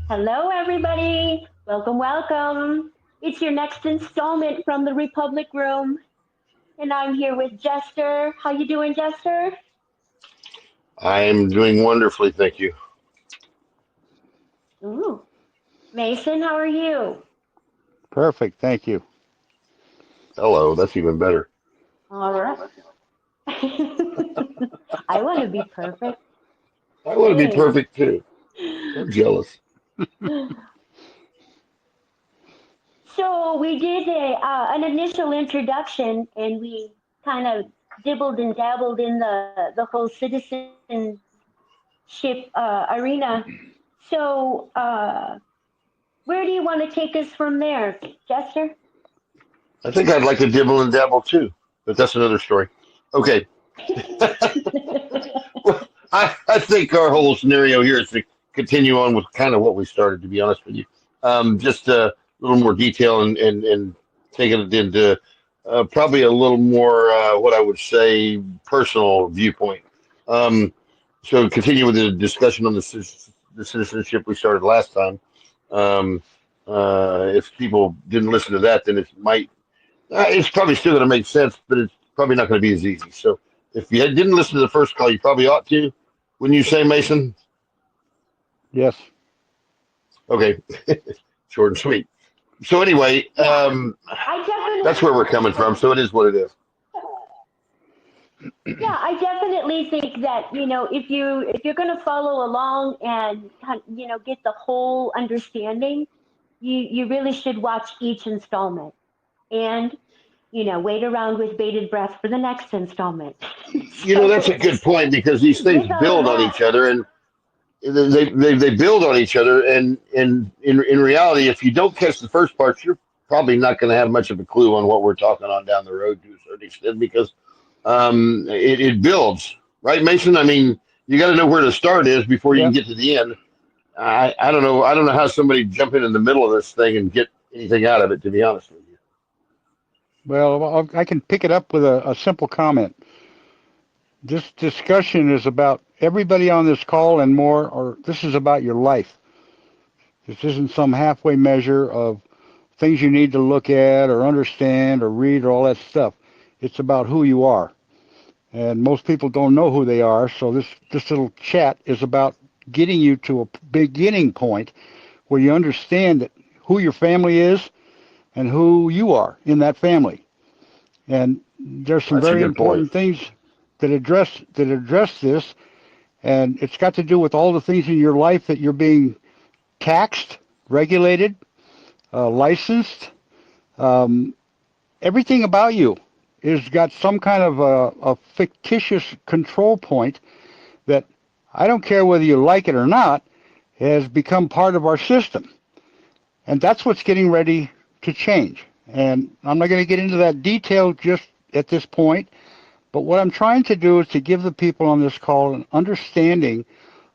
Hello, everybody. Welcome, welcome. It's your next installment from the Republic Room, and I'm here with Jester. How you doing, Jester? I'm doing wonderfully, thank you. Ooh. Mason, how are you? Perfect, thank you. Hello, that's even better. All right. I want to be perfect. I want to be Hey. perfect too. I'm jealous. So we did an initial introduction, and we kind of dibbled and dabbled in the whole citizenship arena. So, where do you want to take us from there, Jester? I think I'd like to dibble and dabble too, but that's another story. Okay, well, I think our whole scenario here is to continue on with kind of what we started, to be honest with you. Just a little more detail and taking it into probably a little more, what I would say, personal viewpoint. Um, so continue with the discussion on the citizenship we started last time. Um, if people didn't listen to that, then it might, it's probably still going to make sense, but it's probably not going to be as easy. So if you didn't listen to the first call, you probably ought to. Wouldn't you say, Mason? Yes. Okay, short and sweet. So anyway, Yeah, I that's definitely, where we're coming from. So it is what it is. yeah, I definitely think that if you're going to follow along and get the whole understanding, you really should watch each installment and wait around with bated breath for the next installment. That's a So good point because these things with all of build on that, each other, and they build on each other. And in reality, if you don't catch the first part, you're probably not going to have much of a clue on what we're talking on down the road to a certain extent because it builds, right, Mason? I mean, you got to know where the start is before you can Yep. get to the end. I don't know. I don't know how somebody jump in the middle of this thing and get anything out of it. To be honest with you. Well, I can pick it up with a simple comment. This discussion is about everybody on this call and more, or this is about your life. This isn't some halfway measure of things you need to look at or understand or read or all that stuff. It's about who you are. And most people don't know who they are, so this little chat is about getting you to a beginning point where you understand that who your family is and who you are in that family. And there's some That's a very good point. important things that address this, and it's got to do with all the things in your life that you're being taxed, regulated, licensed. Um, Everything about you is got some kind of a fictitious control point that I don't care whether you like it or not has become part of our system, and that's what's getting ready to change. And I'm not going to get into that detail just at this point. But what I'm trying to do is to give the people on this call an understanding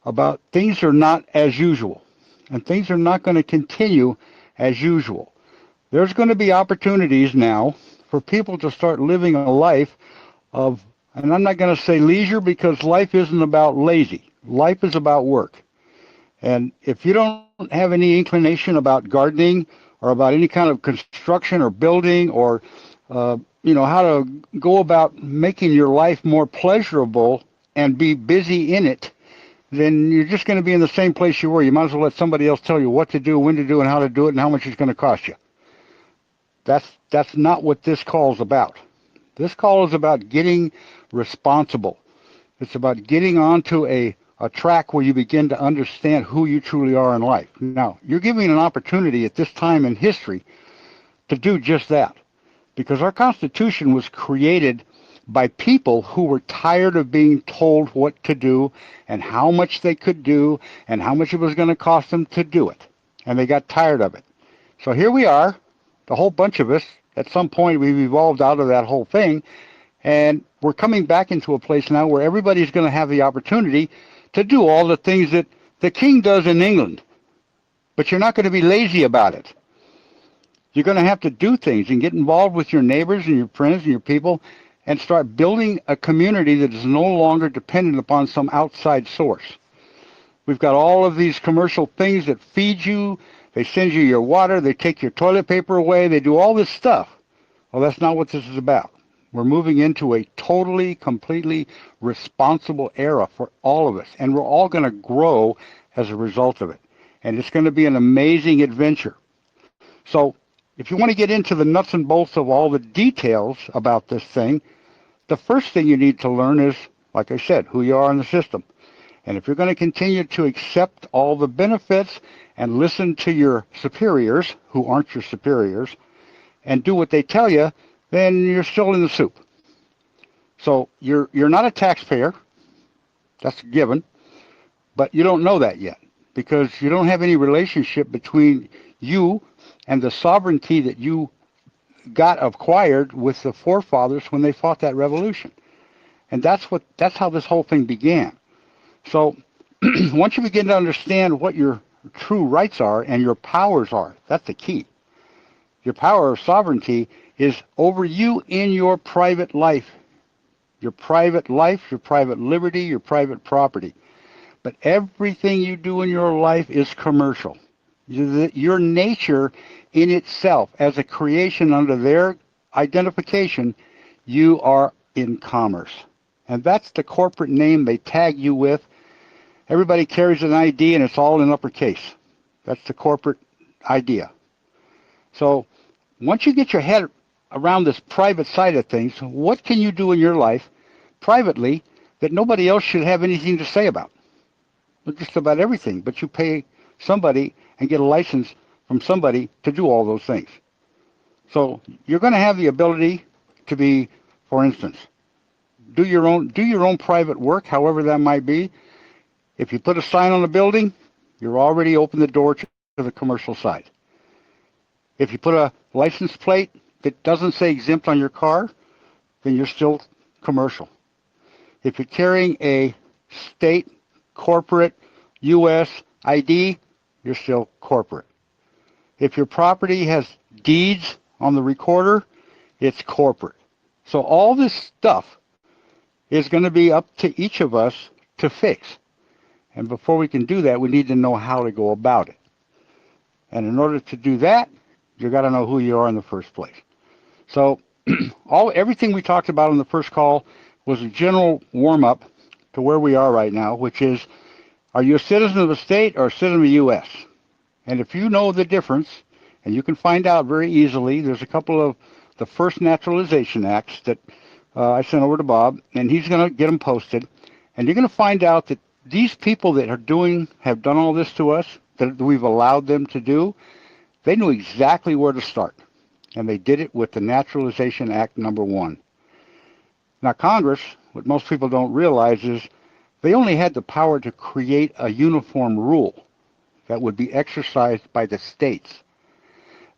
about things are not as usual, and things are not going to continue as usual. There's going to be opportunities now for people to start living a life of, and I'm not going to say leisure because life isn't about lazy. Life is about work. And if you don't have any inclination about gardening or about any kind of construction or building or how to go about making your life more pleasurable and be busy in it, then you're just going to be in the same place you were. You might as well let somebody else tell you what to do, when to do, and how to do it, and how much it's going to cost you. That's not what this call is about. This call is about getting responsible. It's about getting onto a track where you begin to understand who you truly are in life. Now, you're giving an opportunity at this time in history to do just that because our Constitution was created by people who were tired of being told what to do and how much they could do and how much it was going to cost them to do it. And they got tired of it. So here we are, the whole bunch of us. At some point, we've evolved out of that whole thing, and we're coming back into a place now where everybody's going to have the opportunity to do all the things that the king does in England. But you're not going to be lazy about it. You're going to have to do things and get involved with your neighbors and your friends and your people and start building a community that is no longer dependent upon some outside source. We've got all of these commercial things that feed you. They send you your water. They take your toilet paper away. They do all this stuff. Well, that's not what this is about. We're moving into a totally, completely responsible era for all of us, and we're all going to grow as a result of it. And it's going to be an amazing adventure. So if you want to get into the nuts and bolts of all the details about this thing, the first thing you need to learn is, like I said, who you are in the system. And if you're going to continue to accept all the benefits and listen to your superiors, who aren't your superiors, and do what they tell you, then you're still in the soup. So you're not a taxpayer. That's a given. But you don't know that yet because you don't have any relationship between you and the sovereignty that you got acquired with the forefathers when they fought that revolution. And that's how this whole thing began. So once you begin to understand what your true rights are and your powers are, that's the key. Your power of sovereignty is over you in your private life. Your private life, your private liberty, your private property. But everything you do in your life is commercial. Your nature in itself, as a creation under their identification, you are in commerce. And that's the corporate name they tag you with. Everybody carries an ID and it's all in uppercase. That's the corporate idea. So once you get your head around this private side of things, what can you do in your life privately that nobody else should have anything to say about? Just about everything, but you pay somebody and get a license from somebody to do all those things. So you're going to have the ability to be, for instance, do your own private work, however that might be. If you put a sign on the building, you're already opened the door to the commercial side. If you put a license plate that doesn't say exempt on your car, then you're still commercial. If you're carrying a state, corporate, U.S. ID, you're still corporate. If your property has deeds on the recorder, it's corporate. So all this stuff is going to be up to each of us to fix. And before we can do that, we need to know how to go about it. And in order to do that, you got to know who you are in the first place. So everything we talked about in the first call was a general warm-up to where we are right now, which is, are you a citizen of the state or a citizen of the U.S.? And if you know the difference, and you can find out very easily, there's a couple of the first naturalization acts that I sent over to Bob, and he's going to get them posted. And you're going to find out that these people that have done all this to us, that we've allowed them to do, they knew exactly where to start. And they did it with the Naturalization Act number 1. Now, Congress, what most people don't realize is they only had the power to create a uniform rule that would be exercised by the states.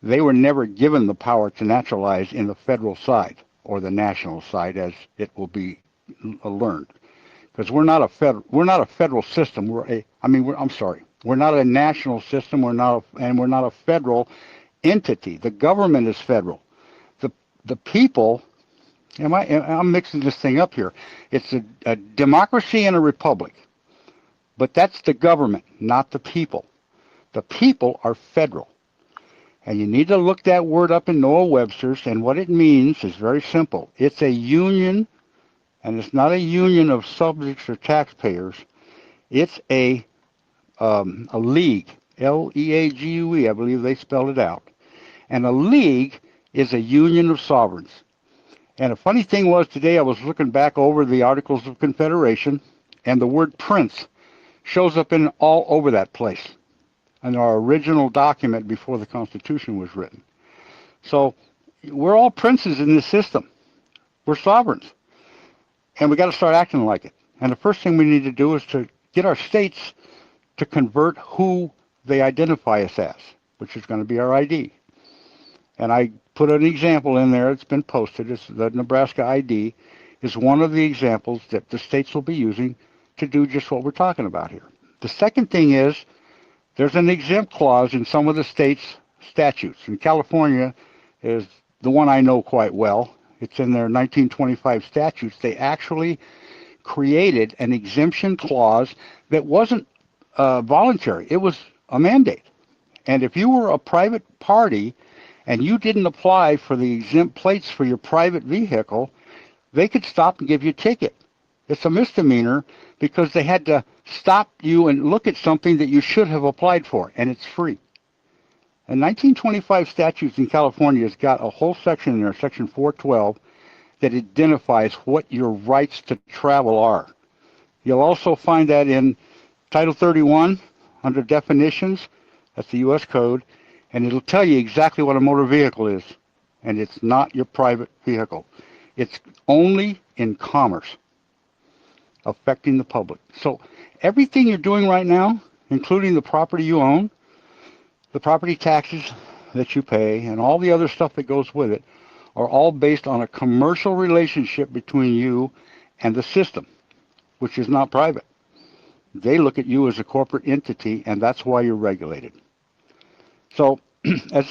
They were never given the power to naturalize in the federal side or the national side, as it will be learned. Because we're not a federal system. We're not a national system. We're not a federal entity. The government is federal. The people. I'm mixing this thing up here. It's a democracy and a republic, but that's the government, not the people. The people are federal. And you need to look that word up in Noah Webster's, and what it means is very simple. It's a union, and it's not a union of subjects or taxpayers. It's a league, L-E-A-G-U-E, I believe they spelled it out. And a league is a union of sovereigns. And a funny thing was today I was looking back over the Articles of Confederation, and the word prince shows up in all over that place in our original document before the Constitution was written. So we're all princes in this system. We're sovereigns. And we got to start acting like it. And the first thing we need to do is to get our states to convert who they identify us as, which is going to be our ID. And I put an example in there. It's been posted. It's the Nebraska ID is one of the examples that the states will be using to do just what we're talking about here. The second thing is there's an exempt clause in some of the states' statutes. And California is the one I know quite well. It's in their 1925 statutes. They actually created an exemption clause that wasn't voluntary. It was a mandate. And if you were a private party and you didn't apply for the exempt plates for your private vehicle, they could stop and give you a ticket. It's a misdemeanor because they had to stop you and look at something that you should have applied for, and it's free. And 1925 statutes in California has got a whole section in there, Section 412, that identifies what your rights to travel are. You'll also find that in Title 31 under definitions. That's the U.S. code, and it'll tell you exactly what a motor vehicle is, and it's not your private vehicle. It's only in commerce, affecting the public. So everything you're doing right now, including the property you own, the property taxes that you pay, and all the other stuff that goes with it, are all based on a commercial relationship between you and the system, which is not private. They look at you as a corporate entity, and that's why you're regulated. So as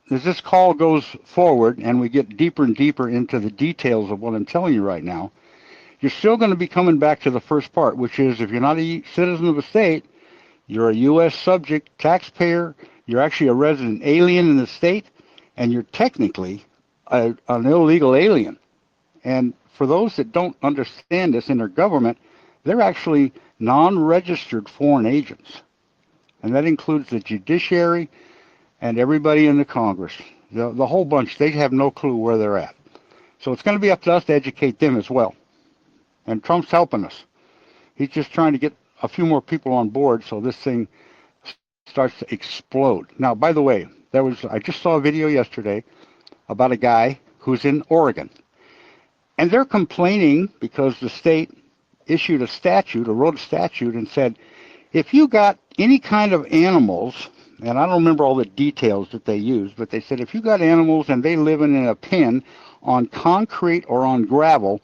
this call goes forward and we get deeper and deeper into the details of what I'm telling you right now, you're still going to be coming back to the first part, which is if you're not a citizen of a state, you're a U.S. subject taxpayer, you're actually a resident alien in the state, and you're technically an illegal alien. And for those that don't understand this in their government, they're actually non-registered foreign agents. And that includes the judiciary and everybody in the Congress. The whole bunch, they have no clue where they're at. So it's going to be up to us to educate them as well. And Trump's helping us. He's just trying to get a few more people on board so this thing starts to explode. Now, by the way, I just saw a video yesterday about a guy who's in Oregon. And they're complaining because the state issued a statute or wrote a statute and said, if you got any kind of animals, and I don't remember all the details that they used, but they said if you got animals and they live in a pen on concrete or on gravel,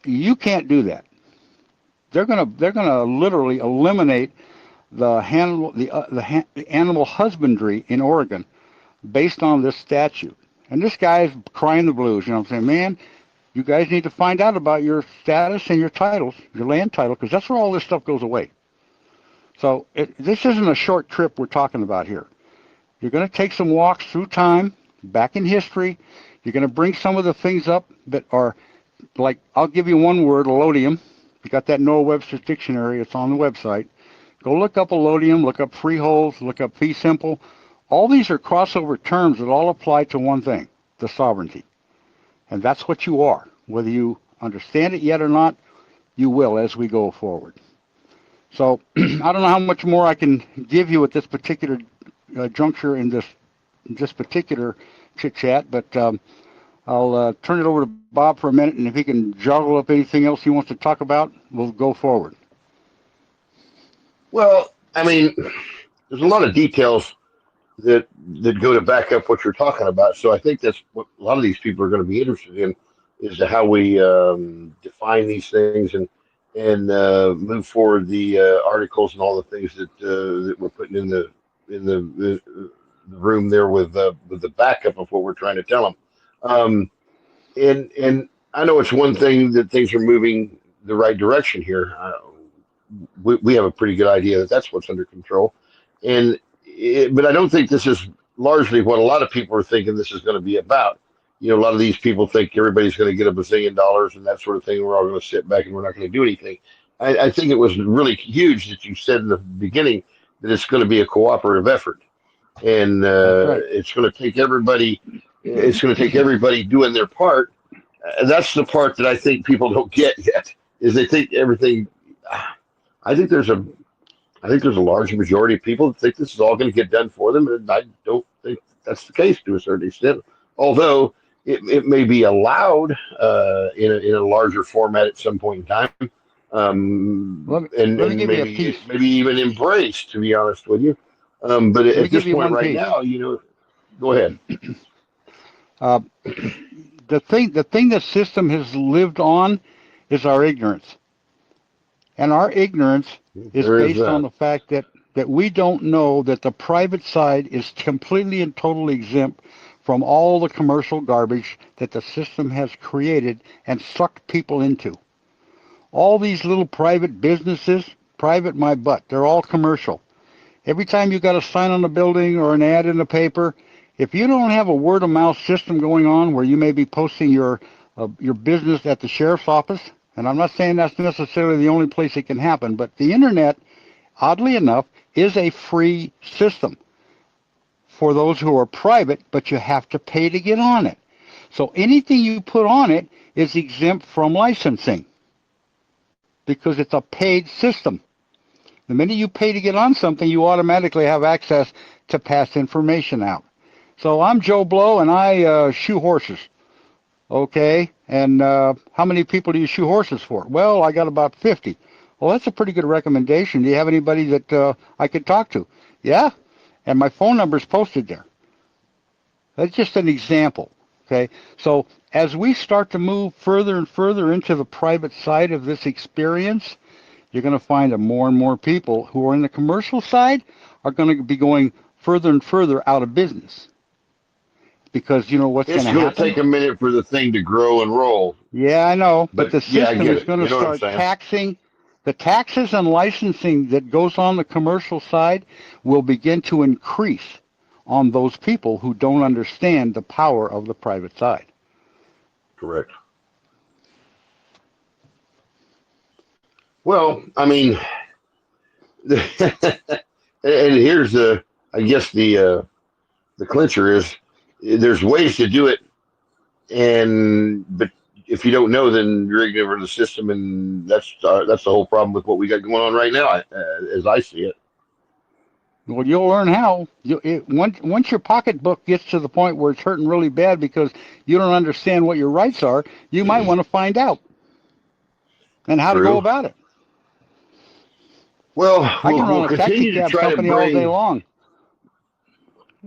you can't do that. They're gonna literally eliminate the animal husbandry in Oregon based on this statute. And this guy's crying the blues. You know what I'm saying, man? You guys need to find out about your status and your titles, your land title, because that's where all this stuff goes away. So this isn't a short trip we're talking about here. You're going to take some walks through time, back in history. You're going to bring some of the things up that are, like, I'll give you one word, allodium. You got that Noah Webster's dictionary. It's on the website. Go look up allodium, look up freeholds, look up fee simple. All these are crossover terms that all apply to one thing, the sovereignty. And that's what you are. Whether you understand it yet or not, you will as we go forward. So I don't know how much more I can give you at this particular juncture in this particular chit-chat, but I'll turn it over to Bob for a minute, and if he can juggle up anything else he wants to talk about, we'll go forward. Well, I mean, there's a lot of details that go to back up what you're talking about. So I think that's what a lot of these people are going to be interested in, is to how we define these things and move forward the articles and all the things that we're putting in the room there with the backup of what we're trying to tell them. And I know it's one thing that things are moving the right direction here. We have a pretty good idea that that's what's under control, but I don't think this is largely what a lot of people are thinking this is going to be about. You know, a lot of these people think everybody's going to get $1 bazillion and that sort of thing. We're all going to sit back and we're not going to do anything. I think it was really huge that you said in the beginning that it's going to be a cooperative effort, and right. it's going to take everybody. It's going to take everybody doing their part. And that's the part that I think people don't get yet. Is they think everything. I think there's a large majority of people that think this is all going to get done for them, and I don't think that's the case to a certain extent. Although it may be allowed in a larger format at some point in time, and maybe even embraced, to be honest with you. But at this point right now, go ahead. The thing the system has lived on is our ignorance. And our ignorance is based on the fact that we don't know that the private side is completely and totally exempt from all the commercial garbage that the system has created and sucked people into. All these little private businesses, private my butt. They're all commercial. Every time you got a sign on the building or an ad in the paper, if you don't have a word of mouth system going on where you may be posting your business at the sheriff's office, and I'm not saying that's necessarily the only place it can happen, but the internet, oddly enough, is a free system for those who are private, but you have to pay to get on it. So anything you put on it is exempt from licensing because it's a paid system. The minute you pay to get on something, you automatically have access to pass information out. So I'm Joe Blow, and I shoe horses. Okay, and how many people do you shoe horses for? Well, I got about 50. Well, that's a pretty good recommendation. Do you have anybody that I could talk to? Yeah, and my phone number is posted there. That's just an example, okay? So as we start to move further and further into the private side of this experience, you're going to find that more and more people who are in the commercial side are going to be going further and further out of business. Because you know what's going to happen? It's going to take a minute for the thing to grow and roll. Yeah, I know, but the system is going to start saying? taxing. The taxes and licensing that goes on the commercial side will begin to increase on those people who don't understand the power of the private side. Correct. Well, I mean, and here's I guess the clincher is there's ways to do it, but if you don't know, then you're ignorant of the system, and that's the whole problem with what we got going on right now, as I see it. Well, you'll learn how. Once your pocketbook gets to the point where it's hurting really bad because you don't understand what your rights are, you might want to find out and how to go about it. Well, I can run a taxi cab company all day long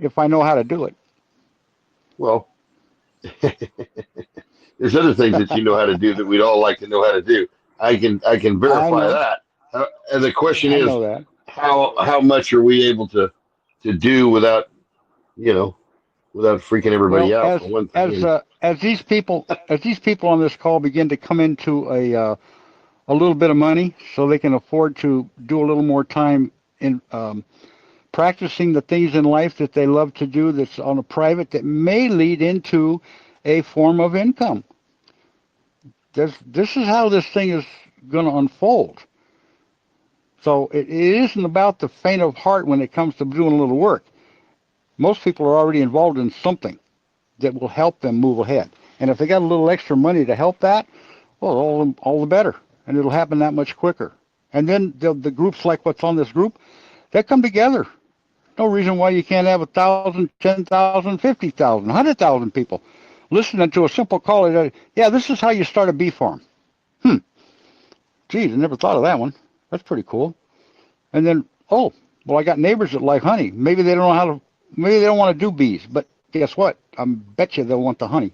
if I know how to do it. Well, there's other things that you know how to do that we'd all like to know how to do. I can verify that. And the question is, how much are we able to do without freaking everybody out? As these people on this call begin to come into a little bit of money, so they can afford to do a little more time in practicing the things in life that they love to do that's on a private that may lead into a form of income. This is how this thing is going to unfold. So it isn't about the faint of heart when it comes to doing a little work. Most people are already involved in something that will help them move ahead. And if they got a little extra money to help that, well, all the better. And it'll happen that much quicker. And then the groups like what's on this group, they come together. No reason why you can't have 1,000, 10,000, 50,000, 100,000 people listening to a simple call. Yeah, this is how you start a bee farm. Geez, I never thought of that one. That's pretty cool. And then, well, I got neighbors that like honey. Maybe they don't want to do bees, but guess what? I bet you they'll want the honey.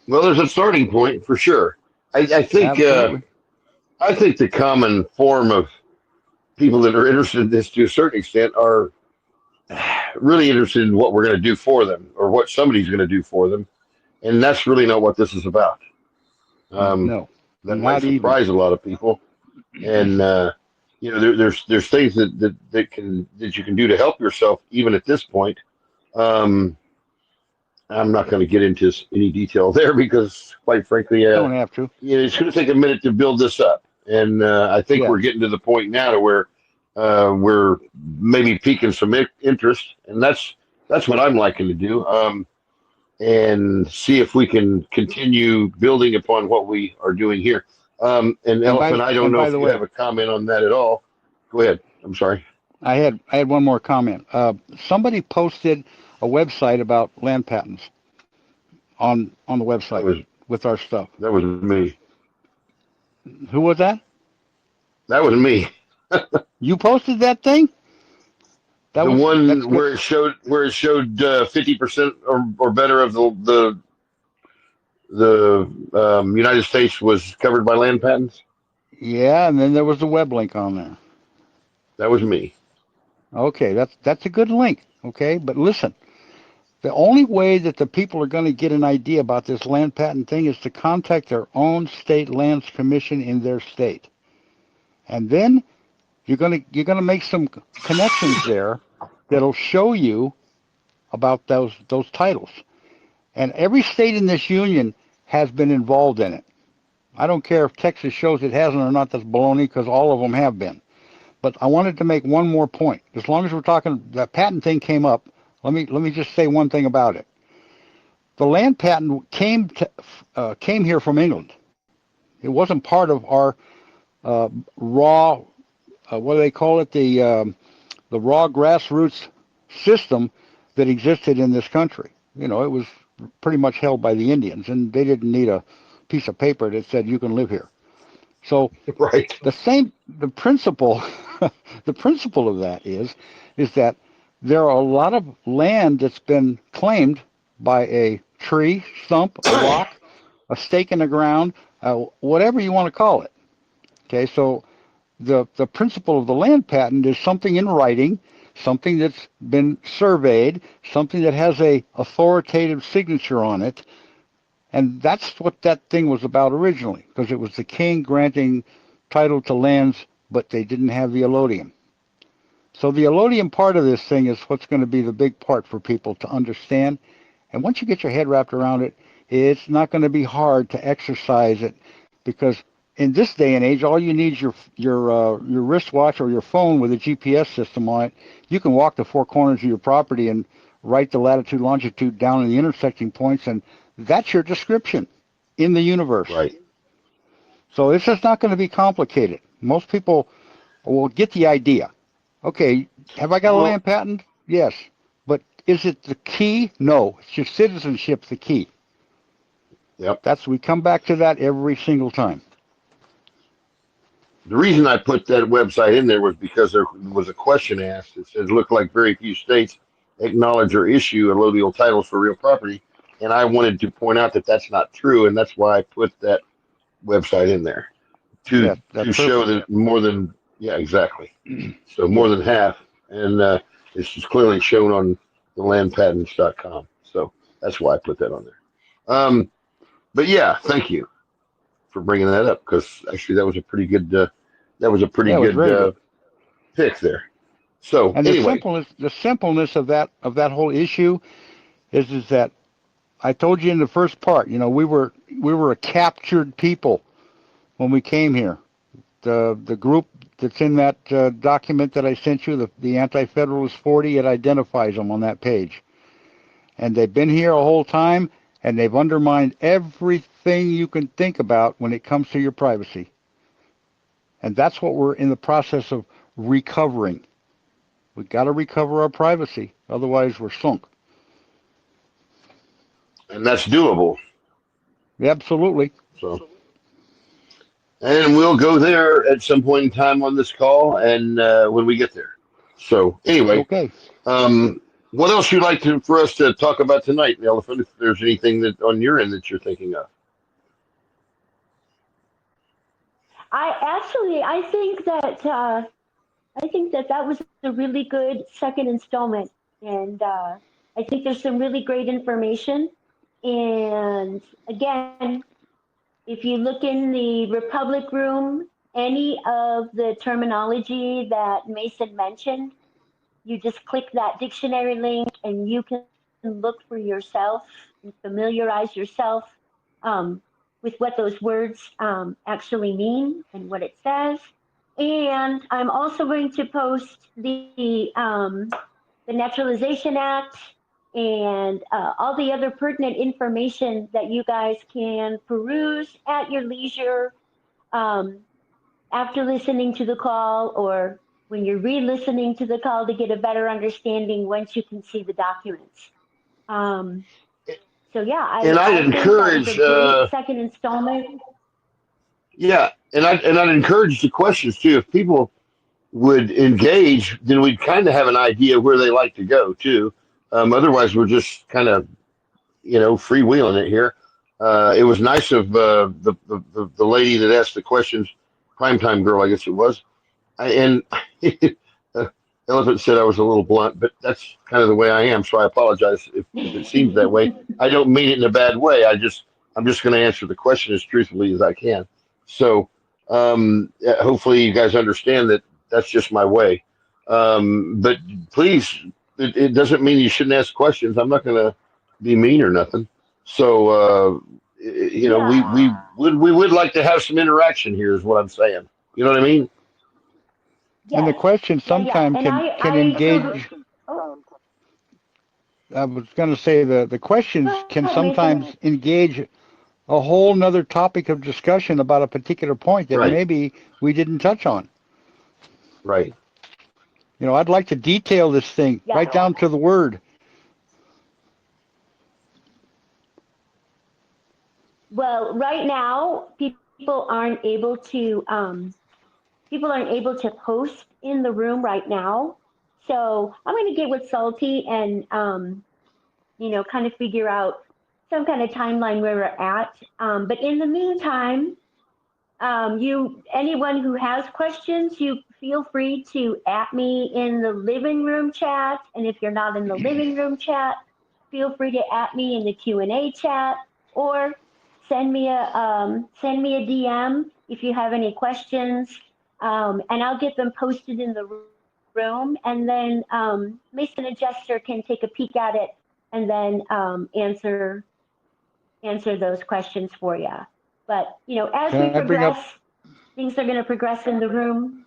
Well, there's a starting point for sure. I think the common form of people that are interested in this to a certain extent are really interested in what we're going to do for them or what somebody's going to do for them. And that's really not what this is about. No, that might surprise a lot of people. And, there's things that you can do to help yourself even at this point. I'm not going to get into any detail there because, quite frankly, don't have to. It's going to take a minute to build this up. And I think we're getting to the point now to where we're maybe piquing some interest, and that's what I'm liking to do, and see if we can continue building upon what we are doing here. And Elephant, I don't know if you have a comment on that at all. Go ahead. I'm sorry. I had one more comment. Somebody posted a website about land patents on the website with our stuff. That was me. Who was that? That was me. You posted that thing? Where it showed 50% or better of the United States was covered by land patents. Yeah, and then there was the web link on there. That was me. Okay, that's a good link. Okay, but listen, The only way that the people are going to get an idea about this land patent thing is to contact their own state lands commission in their state. And then you're going to make some connections there that'll show you about those titles. And every state in this union has been involved in it. I don't care if Texas shows it hasn't or not, that's baloney, because all of them have been. But I wanted to make one more point. As long as we're talking, that patent thing came up, let me just say one thing about it. The land patent came here from England. It wasn't part of our raw, what do they call it, the raw grassroots system that existed in this country. You know, it was pretty much held by the Indians, and they didn't need a piece of paper that said you can live here. So right. The principle, the principle of that is that there are a lot of land that's been claimed by a tree, stump, a rock, a stake in the ground, whatever you want to call it. Okay, so the principle of the land patent is something in writing, something that's been surveyed, something that has a authoritative signature on it. And that's what that thing was about originally, because it was the king granting title to lands, but they didn't have the allodium. So the allodium part of this thing is what's going to be the big part for people to understand. And once you get your head wrapped around it, it's not going to be hard to exercise it, because in this day and age, all you need is your wristwatch or your phone with a GPS system on it. You can walk the four corners of your property and write the latitude, longitude down in the intersecting points, and that's your description in the universe. Right. So it's just not going to be complicated. Most people will get the idea. Okay, have I got a land patent? Yes. But is it the key? No. It's your citizenship the key. Yep. We come back to that every single time. The reason I put that website in there was because there was a question asked. It says, look like very few states acknowledge or issue allodial titles for real property. And I wanted to point out that that's not true, and that's why I put that website in there to show that more than, exactly. So more than half, and it's just clearly shown on the landpatents.com. So that's why I put that on there. But yeah, thank you for bringing that up, because actually that was a pretty good pick there. So and anyway, the simpleness of that whole issue is that I told you in the first part, you know, we were a captured people when we came here. The group that's in that document that I sent you, the Anti-Federalist 40, it identifies them on that page. And they've been here a whole time, and they've undermined everything you can think about when it comes to your privacy. And that's what we're in the process of recovering. We've got to recover our privacy, otherwise we're sunk. And that's doable. Absolutely. So, and we'll go there at some point in time on this call, and when we get there. So anyway, okay. What else you'd like for us to talk about tonight, the Elephant? If there's anything that on your end that you're thinking of. I think that was a really good second installment, and I think there's some really great information. And again, if you look in the Republic room, any of the terminology that Mason mentioned, you just click that dictionary link and you can look for yourself and familiarize yourself with what those words actually mean and what it says. And I'm also going to post the Naturalization Act and all the other pertinent information that you guys can peruse at your leisure after listening to the call, or when you're re-listening to the call to get a better understanding once you can see the documents. So yeah, I'd encourage think that was a great second installment. Yeah, and I'd encourage the questions too. If people would engage, then we'd kind of have an idea where they like to go too. Otherwise, we're just kind of, freewheeling it here. It was nice of the lady that asked the questions, Primetime Girl, I guess it was, and Elephant said I was a little blunt, but that's kind of the way I am. So I apologize if it seems that way. I don't mean it in a bad way. I'm just going to answer the question as truthfully as I can. So yeah, hopefully you guys understand that that's just my way. But please, it doesn't mean you shouldn't ask questions. I'm not going to be mean or nothing. So you know, Yeah, we would like to have some interaction here, is what I'm saying. You know what I mean? And the yes, question yeah. sometimes And can I totally. engage. Oh, I was going to say the questions go can ahead, Mason. sometimes engage a whole nother topic of discussion about a particular point that Right, maybe we didn't touch on. right. You know, I'd like to detail this thing Yeah. right down to the word. Well, right now, people aren't able to post in the room right now. So I'm going to get with Salty and kind of figure out some kind of timeline where we're at. But in the meantime, anyone who has questions, you feel free to at me in the living room chat. And if you're not in the living room chat, feel free to at me in the Q&A chat, or send me a DM if you have any questions, and I'll get them posted in the room. And then Mason and Jester can take a peek at it and then answer those questions for you. But as Can we I bring up? progress, things are going to progress in the room.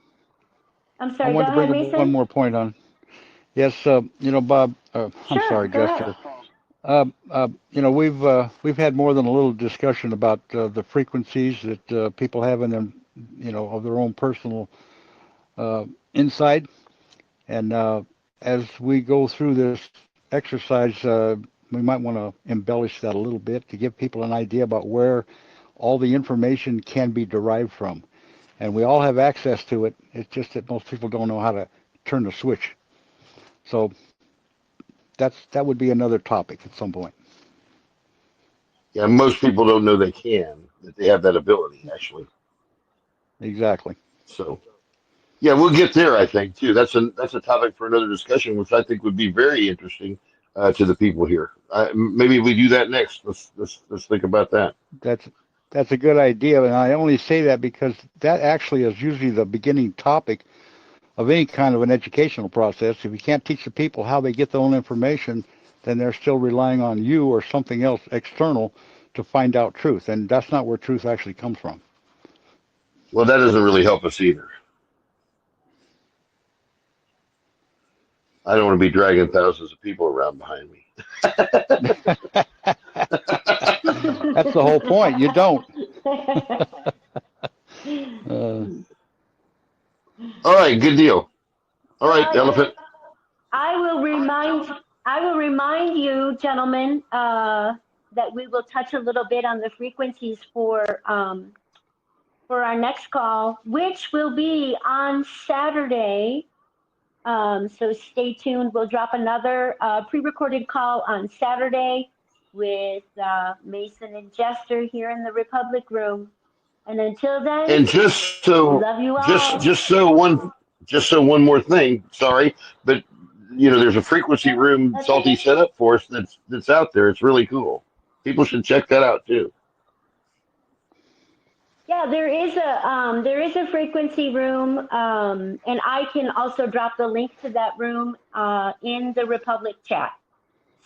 I'm I sorry. Go wanted to bring ahead, up one Mason. more point on. Yes, Bob. I'm Sure. sorry, Go ahead. Jester. We've had more than a little discussion about the frequencies that people have in them, of their own personal insight. And as we go through this exercise, we might want to embellish that a little bit to give people an idea about where all the information can be derived from. And we all have access to it. It's just that most people don't know how to turn the switch. So that would be another topic at some point. Yeah, most people don't know they can, that they have that ability actually. Exactly. So yeah, we'll get there. I think too. That's a topic for another discussion, which I think would be very interesting to the people here. Maybe we do that next. Let's think about that. That's that's a good idea, and I only say that because that actually is usually the beginning topic of any kind of an educational process. If you can't teach the people how they get their own information, then they're still relying on you or something else external to find out truth, and that's not where truth actually comes from. Well, that doesn't really help us either. I don't want to be dragging thousands of people around behind me. That's the whole point. You don't. Uh, All right, good deal. All right, Well, elephant. I will remind I will remind you, gentlemen, that we will touch a little bit on the frequencies for our next call, which will be on Saturday. So stay tuned. We'll drop another pre-recorded call on Saturday with Mason and Jester here in the Republic Room. And until then, And we love you all. just so one more thing. Sorry, but there's a frequency No, room that's Salty okay. set up for us that's out there. It's really cool. People should check that out too. Yeah, there is a frequency room, and I can also drop the link to that room in the Republic chat.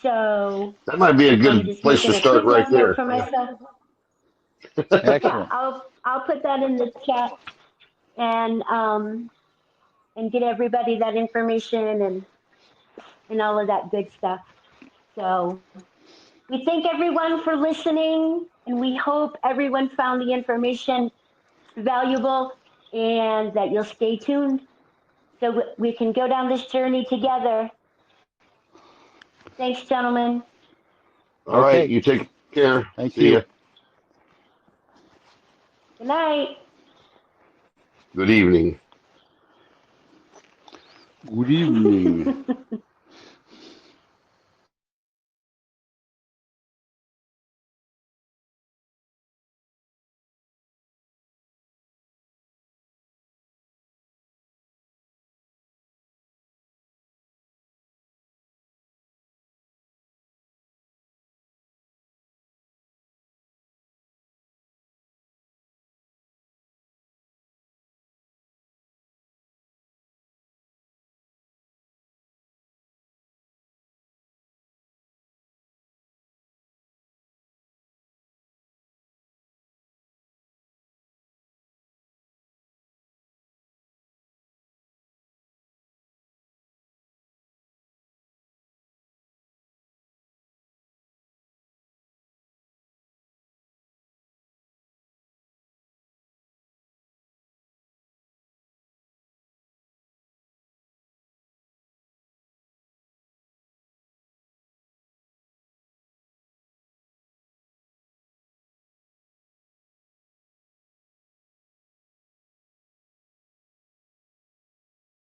So That might be a I'm good just place making to a start quick right note there. for Yeah. myself. Yeah, Excellent. I'll put that in the chat and get everybody that information and all of that good stuff. So we thank everyone for listening, and we hope everyone found the information valuable and that you'll stay tuned so we can go down this journey together. Thanks, gentlemen. All right, Okay. you take care. Thank See ya. you. Good night. Good evening. Good evening.